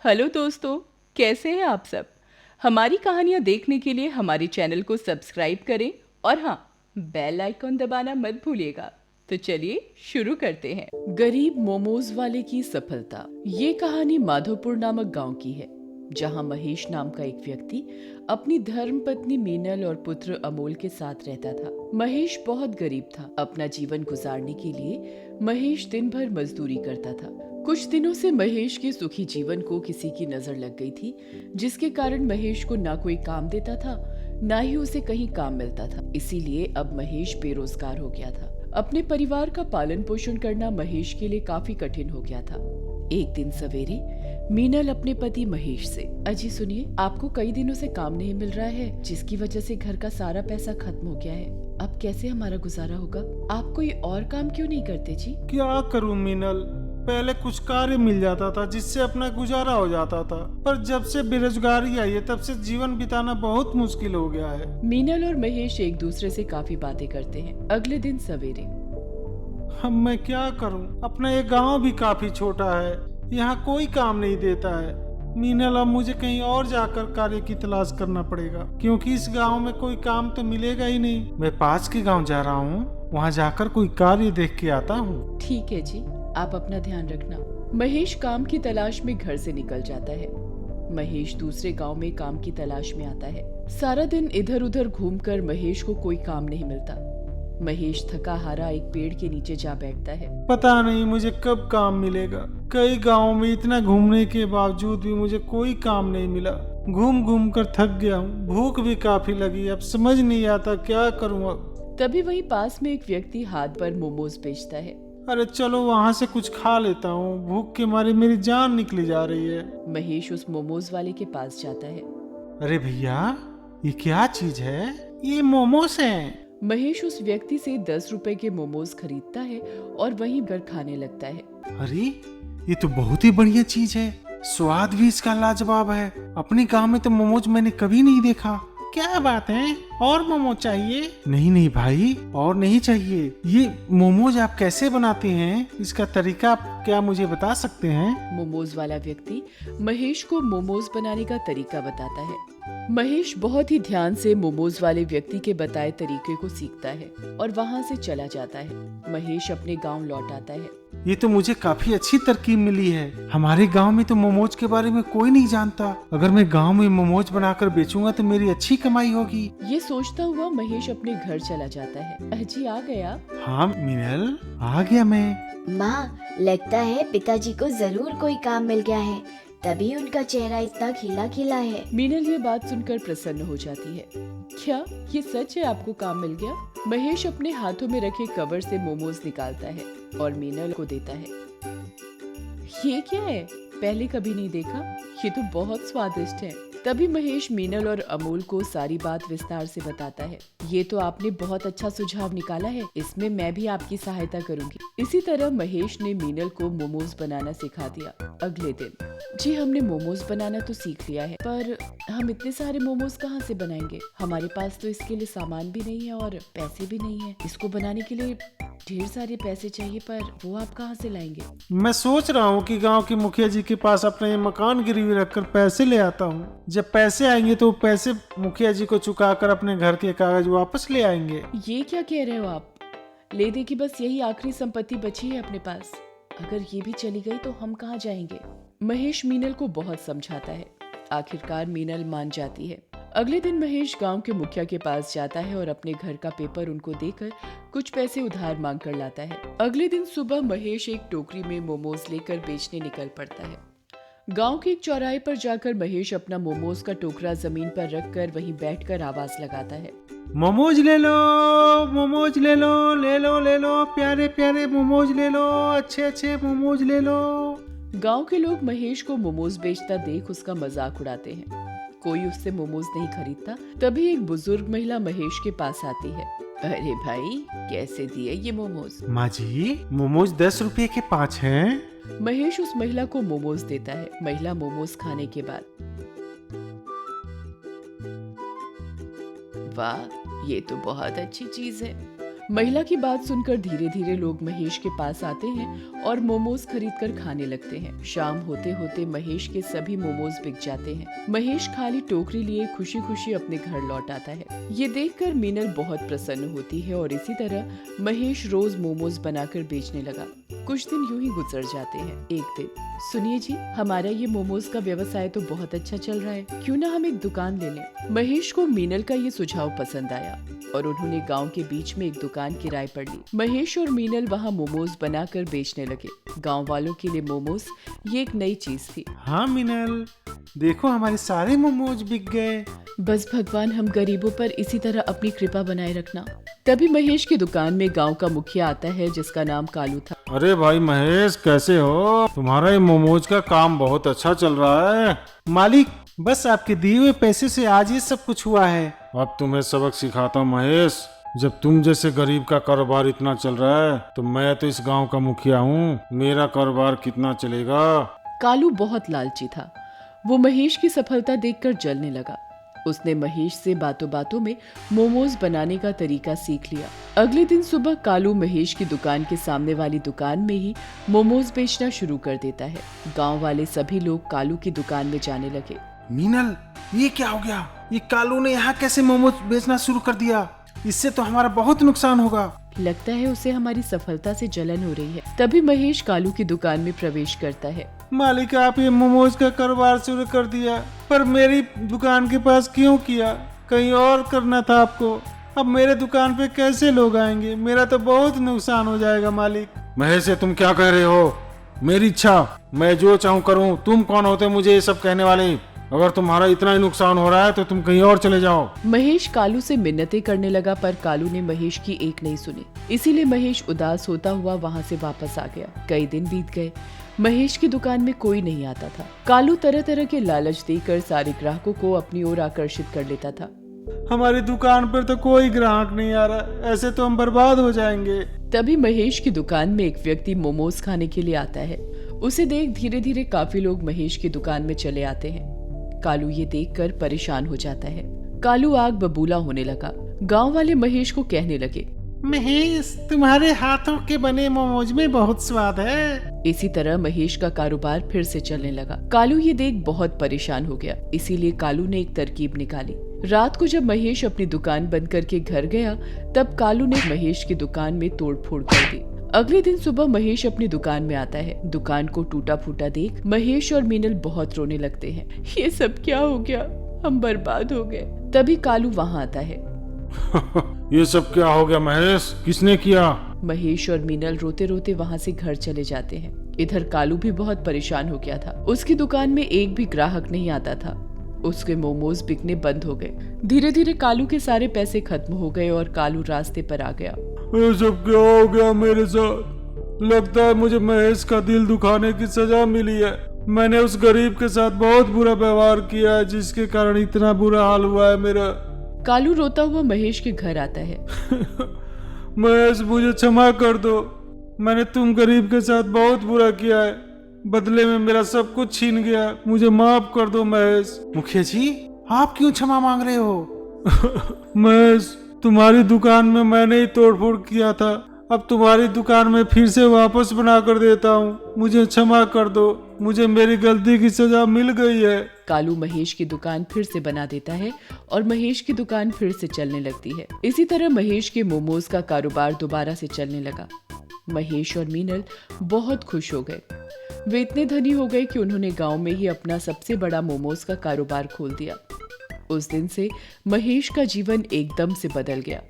Hello दोस्तों, कैसे हैं आप सब। हमारी कहानियाँ देखने के लिए हमारे चैनल को सब्सक्राइब करें और हाँ, बेल आइकॉन दबाना मत भूलिएगा। तो चलिए शुरू करते हैं। गरीब मोमोज वाले की सफलता। ये कहानी माधोपुर नामक गांव की है, जहां महेश नाम का एक व्यक्ति अपनी धर्म पत्नी मीनल और पुत्र अमोल के साथ रहता था। महेश बहुत गरीब था। अपना जीवन गुजारने के लिए महेश दिन भर मजदूरी करता था। कुछ दिनों से महेश के सुखी जीवन को किसी की नजर लग गई थी, जिसके कारण महेश को ना कोई काम देता था, ना ही उसे कहीं काम मिलता था। इसीलिए अब महेश बेरोजगार हो गया था। अपने परिवार का पालन पोषण करना महेश के लिए काफी कठिन हो गया था। एक दिन सवेरे मीनल अपने पति महेश से, अजी सुनिए, आपको कई दिनों से काम नहीं मिल रहा है, जिसकी वजह से घर का सारा पैसा खत्म हो गया है। अब कैसे हमारा गुजारा होगा? आप कोई और काम क्यों नहीं करते जी? क्या करूं मीनल, पहले कुछ कार्य मिल जाता था जिससे अपना गुजारा हो जाता था, पर जब से बेरोजगारी आई है तब से जीवन बिताना बहुत मुश्किल हो गया है। मीनल और महेश एक दूसरे से काफी बातें करते हैं। अगले दिन सवेरे, अब मैं क्या करूं, अपना ये गांव भी काफी छोटा है, यहाँ कोई काम नहीं देता है। मीनल, अब मुझे कहीं और जाकर कार्य की तलाश करना पड़ेगा, क्योंकि इस गांव में कोई काम तो मिलेगा ही नहीं। मैं पास के गांव जा रहा हूँ, वहाँ जाकर कोई कार्य देख के आता हूँ। ठीक है जी, आप अपना ध्यान रखना। महेश काम की तलाश में घर से निकल जाता है। महेश दूसरे गांव में काम की तलाश में आता है। सारा दिन इधर उधर घूमकर महेश को कोई काम नहीं मिलता। महेश थका हारा एक पेड़ के नीचे जा बैठता है। पता नहीं मुझे कब काम मिलेगा। कई गांवों में इतना घूमने के बावजूद भी मुझे कोई काम नहीं मिला। घूम घूम कर थक गया हूँ, भूख भी काफी लगी, अब समझ नहीं आता क्या करूँ अब। तभी वहीं पास में एक व्यक्ति हाथ पर मोमोज बेचता है। अरे चलो वहाँ से कुछ खा लेता हूँ, भूख के मारे मेरी जान निकली जा रही है। महेश उस मोमोज वाले के पास जाता है। अरे भैया, ये क्या चीज है? ये मोमोस हैं। महेश उस व्यक्ति से 10 रुपए के मोमोज खरीदता है और वहीं घर खाने लगता है। अरे ये तो बहुत ही बढ़िया चीज है, स्वाद भी इसका लाजवाब है। अपने गांव में तो मोमोज मैंने कभी नहीं देखा। क्या बात है, और मोमो चाहिए? नहीं नहीं भाई, और नहीं चाहिए। ये मोमोज आप कैसे बनाते हैं, इसका तरीका आप क्या मुझे बता सकते हैं? मोमोज वाला व्यक्ति महेश को मोमोज बनाने का तरीका बताता है। महेश बहुत ही ध्यान से मोमोज वाले व्यक्ति के बताए तरीके को सीखता है और वहाँ से चला जाता है। महेश अपने गांव लौट आता है। ये तो मुझे काफी अच्छी तरकीब मिली है। हमारे गांव में तो मोमोज के बारे में कोई नहीं जानता। अगर मैं गांव में मोमोज बनाकर बेचूंगा तो मेरी अच्छी कमाई होगी। ये सोचता हुआ महेश अपने घर चला जाता है। अजी आ गया? हाँ मीनल, आ गया मैं। माँ, लगता है पिताजी को जरूर कोई काम मिल गया है, तभी उनका चेहरा इतना खिला खिला है। मीनल ये बात सुनकर प्रसन्न हो जाती है। क्या ये सच है, आपको काम मिल गया? महेश अपने हाथों में रखे कवर से मोमोज निकालता है और मीनल को देता है। ये क्या है, पहले कभी नहीं देखा, ये तो बहुत स्वादिष्ट है। तभी महेश मीनल और अमोल को सारी बात विस्तार से बताता है। ये तो आपने बहुत अच्छा सुझाव निकाला है, इसमें मैं भी आपकी सहायता करूंगी। इसी तरह महेश ने मीनल को मोमोज बनाना सिखा दिया। अगले दिन, जी हमने मोमोज बनाना तो सीख लिया है, पर हम इतने सारे मोमोज कहाँ से बनाएंगे? हमारे पास तो इसके लिए सामान भी नहीं है और पैसे भी नहीं है। इसको बनाने के लिए ढेर सारे पैसे चाहिए, पर वो आप कहाँ से लाएंगे? मैं सोच रहा हूँ कि गांव के मुखिया जी के पास अपना ये मकान गिरवी रखकर पैसे ले आता हूँ। जब पैसे आएंगे तो पैसे मुखिया जी को चुकाकर अपने घर के कागज वापस ले आएंगे। ये क्या कह रहे हो आप? ले दे की बस यही आखिरी संपत्ति बची है अपने पास। अगर ये भी चली गई तो हम कहाँ जाएंगे? महेश मीनल को बहुत समझाता है। आखिरकार मीनल मान जाती है। अगले दिन महेश गांव के मुखिया के पास जाता है और अपने घर का पेपर उनको देकर कुछ पैसे उधार मांग कर लाता है। अगले दिन सुबह महेश एक टोकरी में मोमोज लेकर बेचने निकल पड़ता है। गांव के एक चौराहे पर जाकर महेश अपना मोमोज का टोकरा जमीन पर रखकर वहीं बैठकर आवाज लगाता है। मोमोज ले लो, मोमोज ले लो, ले लो ले लो, प्यारे प्यारे मोमोज ले लो, अच्छे अच्छे मोमोज ले लो। गांव के लोग महेश को मोमोज बेचता देख उसका मजाक उड़ाते हैं। कोई उससे मोमोज नहीं खरीदता। तभी एक बुजुर्ग महिला महेश के पास आती है। अरे भाई, कैसे दिए ये मोमोज? माँ जी, मोमोज 10 रुपए के 5 हैं। महेश उस महिला को मोमोज देता है। महिला मोमोज खाने के बाद, वाह, ये तो बहुत अच्छी चीज है। महिला की बात सुनकर धीरे धीरे लोग महेश के पास आते हैं और मोमोज खरीदकर खाने लगते हैं। शाम होते होते महेश के सभी मोमोज बिक जाते हैं। महेश खाली टोकरी लिए खुशी खुशी अपने घर लौट आता है। ये देखकर मीनल बहुत प्रसन्न होती है और इसी तरह महेश रोज मोमोज बनाकर बेचने लगा। कुछ दिन यूं ही गुजर जाते हैं। एक दिन, सुनिए जी, हमारा ये मोमोज का व्यवसाय तो बहुत अच्छा चल रहा है, क्यों ना हम एक दुकान ले लें। महेश को मीनल का ये सुझाव पसंद आया और उन्होंने गांव के बीच में एक दुकान किराए पर ली। महेश और मीनल वहां मोमोज बनाकर बेचने लगे। गांव वालों के लिए मोमोज ये एक नई चीज थी। हाँ मिनल, देखो हमारे सारे मोमोज बिक गए। बस भगवान, हम गरीबों पर इसी तरह अपनी कृपा बनाए रखना। तभी महेश की दुकान में गांव का मुखिया आता है जिसका नाम कालू था। अरे भाई महेश, कैसे हो? तुम्हारा ये मोमोज का काम बहुत अच्छा चल रहा है। मालिक, बस आपके दिए हुए पैसे से आज ये सब कुछ हुआ है। अब तुम्हें सबक सिखाता हूँ महेश। जब तुम जैसे गरीब का कारोबार इतना चल रहा है तो मैं तो इस गांव का मुखिया हूँ, मेरा कारोबार कितना चलेगा। कालू बहुत लालची था। वो महेश की सफलता देखकर जलने लगा। उसने महेश से बातों बातों में मोमोज बनाने का तरीका सीख लिया। अगले दिन सुबह कालू महेश की दुकान के सामने वाली दुकान में ही मोमोज बेचना शुरू कर देता है। गांव वाले सभी लोग कालू की दुकान में जाने लगे। मीनल, ये क्या हो गया? ये कालू ने यहाँ कैसे मोमोज बेचना शुरू कर दिया? इससे तो हमारा बहुत नुकसान होगा। लगता है उसे हमारी सफलता से जलन हो रही है। तभी महेश कालू की दुकान में प्रवेश करता है। मालिक, आप ये मोमोज का कारोबार शुरू कर दिया, पर मेरी दुकान के पास क्यों किया? कहीं और करना था आपको। अब मेरे दुकान पे कैसे लोग आएंगे? मेरा तो बहुत नुकसान हो जाएगा मालिक। महेश, तुम क्या कह रहे हो? मेरी इच्छा, मैं जो चाहूँ करूँ। तुम कौन होते मुझे ये सब कहने वाले? अगर तुम्हारा इतना ही नुकसान हो रहा है तो तुम कहीं और चले जाओ। महेश कालू से मिन्नतें करने लगा, पर कालू ने महेश की एक नहीं सुनी। इसीलिए महेश उदास होता हुआ वहाँ से वापस आ गया। कई दिन बीत गए। महेश की दुकान में कोई नहीं आता था। कालू तरह तरह के लालच देकर सारे ग्राहकों को अपनी ओर आकर्षित कर लेता था। हमारी दुकान पर तो कोई ग्राहक नहीं आ रहा, ऐसे तो हम बर्बाद हो जाएंगे। तभी महेश की दुकान में एक व्यक्ति मोमोज खाने के लिए आता है। उसे देख धीरे धीरे काफी लोग महेश की दुकान में चले आते हैं। कालू ये देखकर परेशान हो जाता है। कालू आग बबूला होने लगा। गांव वाले महेश को कहने लगे, महेश, तुम्हारे हाथों के बने मोमोज में बहुत स्वाद है। इसी तरह महेश का कारोबार फिर से चलने लगा। कालू ये देख बहुत परेशान हो गया। इसीलिए कालू ने एक तरकीब निकाली। रात को जब महेश अपनी दुकान बंद करके घर गया, तब कालू ने महेश की दुकान में तोड़फोड़ कर दी। अगले दिन सुबह महेश अपनी दुकान में आता है। दुकान को टूटा फूटा देख महेश और मीनल बहुत रोने लगते हैं। ये सब क्या हो गया? हम बर्बाद हो गए। तभी कालू वहाँ आता है। ये सब क्या हो गया महेश? किसने किया? महेश और मीनल रोते रोते वहाँ से घर चले जाते हैं। इधर कालू भी बहुत परेशान हो गया था। उसकी दुकान में एक भी ग्राहक नहीं आता था। उसके मोमोज बिकने बंद हो गए। धीरे धीरे कालू के सारे पैसे खत्म हो गए और कालू रास्ते पर आ गया। ये सब क्या हो गया मेरे साथ? लगता है मुझे महेश का दिल दुखाने की सजा मिली है। मैंने उस गरीब के साथ बहुत बुरा व्यवहार किया है, जिसके कारण इतना बुरा हाल हुआ है मेरा। कालू रोता हुआ महेश के घर आता है। महेश, मुझे क्षमा कर दो। मैंने तुम गरीब के साथ बहुत बुरा किया है। बदले में मेरा सब कुछ छीन गया। मुझे माफ कर दो महेश। मुखिया जी, आप क्यों क्षमा मांग रहे हो? महेश, तुम्हारी दुकान में मैंने ही तोड़फोड़ किया था। अब तुम्हारी दुकान में फिर से वापस बना कर देता हूँ। मुझे क्षमा कर दो। मुझे मेरी गलती की सजा मिल गई है। कालू महेश की दुकान फिर से बना देता है और महेश की दुकान फिर से चलने लगती है। इसी तरह महेश के मोमोज का कारोबार दोबारा से चलने लगा। महेश और मीनल बहुत खुश हो गए। वे इतने धनी हो गए कि उन्होंने गांव में ही अपना सबसे बड़ा मोमोज का कारोबार खोल दिया। उस दिन से महेश का जीवन एकदम से बदल गया।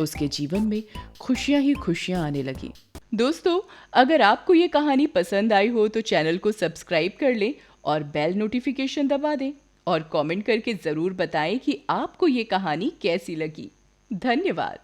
उसके जीवन में खुशियां ही खुशियां आने लगी। दोस्तों, अगर आपको ये कहानी पसंद आई हो तो चैनल को सब्सक्राइब कर लें और बेल नोटिफिकेशन दबा दें और कमेंट करके जरूर बताएं कि आपको ये कहानी कैसी लगी। धन्यवाद।